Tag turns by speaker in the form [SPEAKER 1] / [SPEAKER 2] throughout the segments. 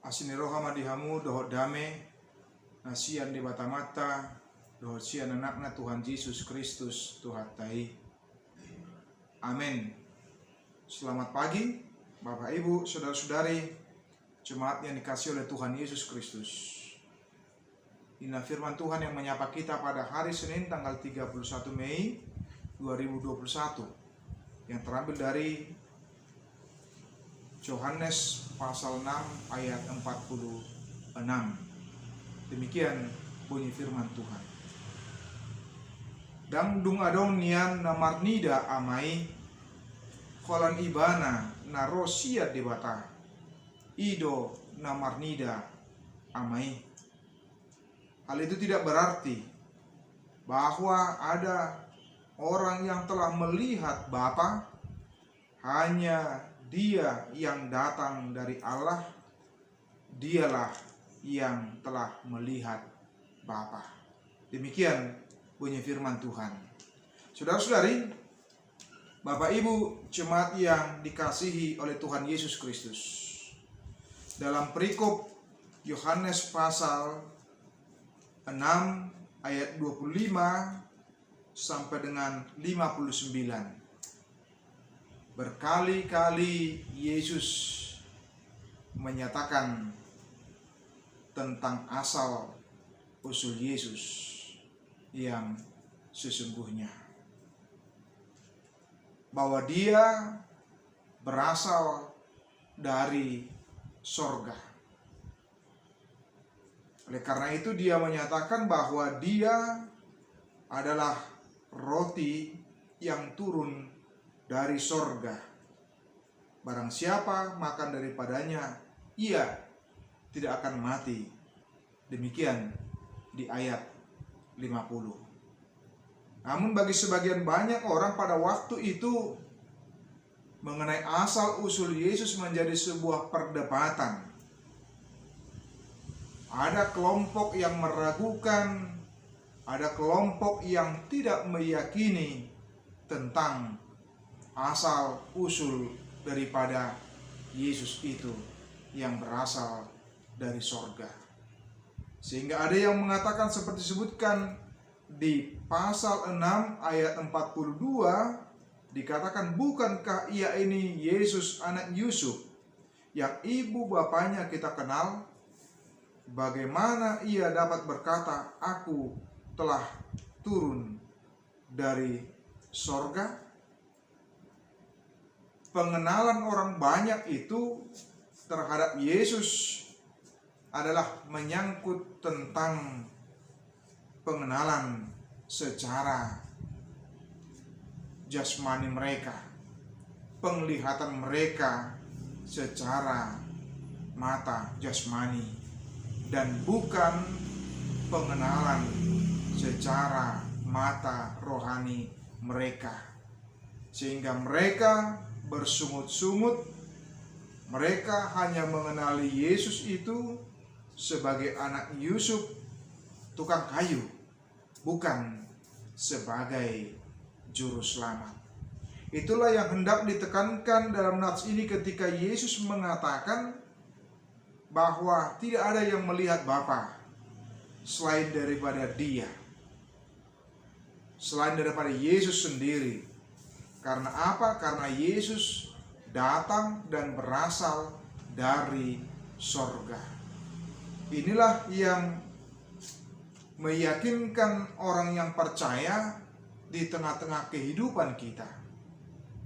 [SPEAKER 1] Asini roha madihamu doho dame nasian di mata doho sian anakna Tuhan Yesus Kristus Tuhan tai. Amin. Selamat pagi Bapak Ibu saudara-saudari jemaat yang dikasihi oleh Tuhan Yesus Kristus. Inilah firman Tuhan yang menyapa kita pada hari Senin tanggal 31 Mei 2021 yang terambil dari Yohanes pasal 6 ayat 46. Demikian bunyi firman Tuhan. Dangdung adong nian namarnida amai kolan ibana narosia debata ido namarnida amai. Hal itu tidak berarti bahwa ada orang yang telah melihat Bapa, hanya Dia yang datang dari Allah, dialah yang telah melihat Bapa. Demikian bunyi firman Tuhan. Saudara-saudari, Bapak Ibu jemaat yang dikasihi oleh Tuhan Yesus Kristus, dalam perikop Yohanes pasal 6 ayat 25 sampai dengan 59. Berkali-kali Yesus menyatakan tentang asal usul Yesus yang sesungguhnya, bahwa Dia berasal dari sorga. Oleh karena itu Dia menyatakan bahwa Dia adalah roti yang turun dari sorga. Barang siapa makan daripadanya, ia tidak akan mati. Demikian di ayat 50. Namun bagi sebagian banyak orang pada waktu itu, mengenai asal usul Yesus menjadi sebuah perdebatan. Ada kelompok yang meragukan, ada kelompok yang tidak meyakini tentang asal usul daripada Yesus itu yang berasal dari sorga. Sehingga ada yang mengatakan seperti disebutkan di pasal 6 ayat 42 dikatakan, bukankah ia ini Yesus anak Yusuf yang ibu bapanya kita kenal? Bagaimana ia dapat berkata, aku telah turun dari sorga? Pengenalan orang banyak itu terhadap Yesus adalah menyangkut tentang pengenalan secara jasmani mereka, penglihatan mereka secara mata jasmani, dan bukan pengenalan secara mata rohani mereka, sehingga mereka bersungut-sungut. Mereka hanya mengenali Yesus itu sebagai anak Yusuf, tukang kayu, bukan sebagai juru selamat. Itulah yang hendak ditekankan dalam nats ini ketika Yesus mengatakan bahwa tidak ada yang melihat Bapa selain daripada Dia, selain daripada Yesus sendiri. Karena apa? Karena Yesus datang dan berasal dari sorga. Inilah yang meyakinkan orang yang percaya di tengah-tengah kehidupan kita,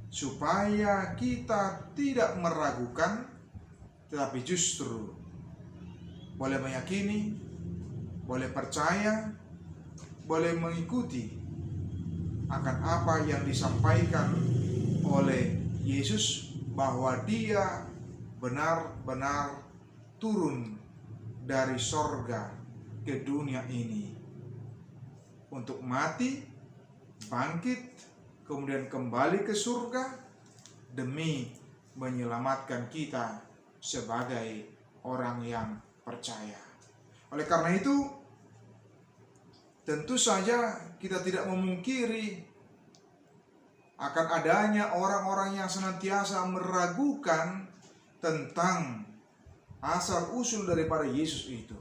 [SPEAKER 1] supaya kita tidak meragukan, tetapi justru boleh meyakini, boleh percaya, boleh mengikuti akan apa yang disampaikan oleh Yesus, bahwa Dia benar-benar turun dari sorga ke dunia ini untuk mati, bangkit, kemudian kembali ke surga demi menyelamatkan kita sebagai orang yang percaya. Oleh karena itu, tentu saja kita tidak memungkiri akan adanya orang-orang yang senantiasa meragukan tentang asal-usul daripada Yesus itu.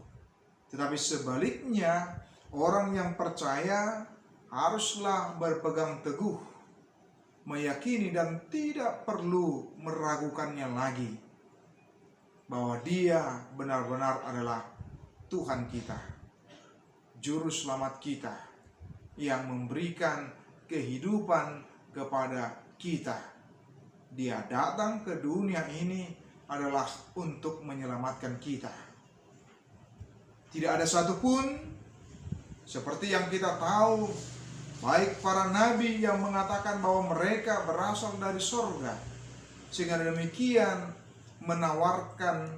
[SPEAKER 1] Tetapi sebaliknya, orang yang percaya haruslah berpegang teguh, meyakini dan tidak perlu meragukannya lagi, bahwa Dia benar-benar adalah Tuhan kita, Juru Selamat kita, yang memberikan kehidupan kepada kita. Dia datang ke dunia ini adalah untuk menyelamatkan kita. Tidak ada satupun, seperti yang kita tahu, baik para nabi yang mengatakan bahwa mereka berasal dari sorga, sehingga demikian menawarkan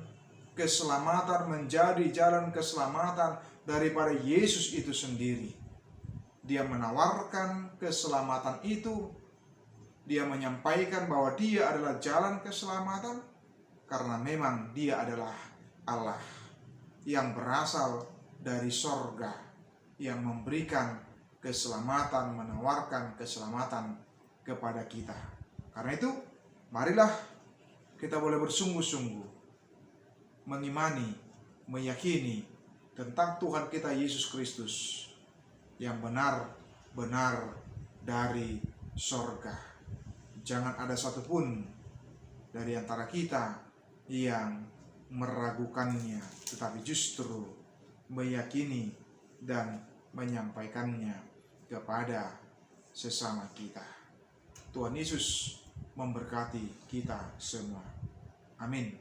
[SPEAKER 1] keselamatan, menjadi jalan keselamatan daripada Yesus itu sendiri. Dia menawarkan keselamatan itu. Dia menyampaikan bahwa Dia adalah jalan keselamatan, karena memang Dia adalah Allah yang berasal dari sorga, yang memberikan keselamatan, menawarkan keselamatan kepada kita. Karena itu, marilah kita boleh bersungguh-sungguh mengimani, meyakini tentang Tuhan kita Yesus Kristus yang benar-benar dari sorga. Jangan ada satupun dari antara kita yang meragukannya, tetapi justru meyakini dan menyampaikannya kepada sesama kita. Tuhan Yesus memberkati kita semua. Amin.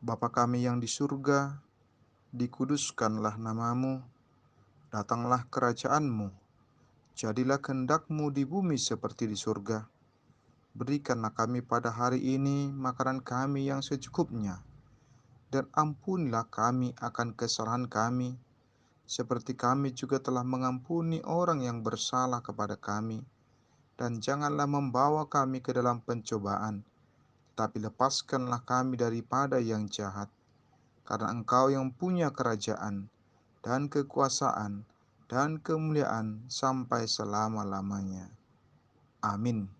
[SPEAKER 1] Bapa kami yang di surga, dikuduskanlah namamu, datanglah kerajaan-Mu, jadilah kehendak-Mu di bumi seperti di surga. Berikanlah kami pada hari ini makanan kami yang secukupnya, dan ampunilah kami akan kesalahan kami, seperti kami juga telah mengampuni orang yang bersalah kepada kami. Dan janganlah membawa kami ke dalam pencobaan, tapi lepaskanlah kami daripada yang jahat. Karena Engkau yang punya kerajaan, dan kekuasaan, dan kemuliaan sampai selama-lamanya. Amin.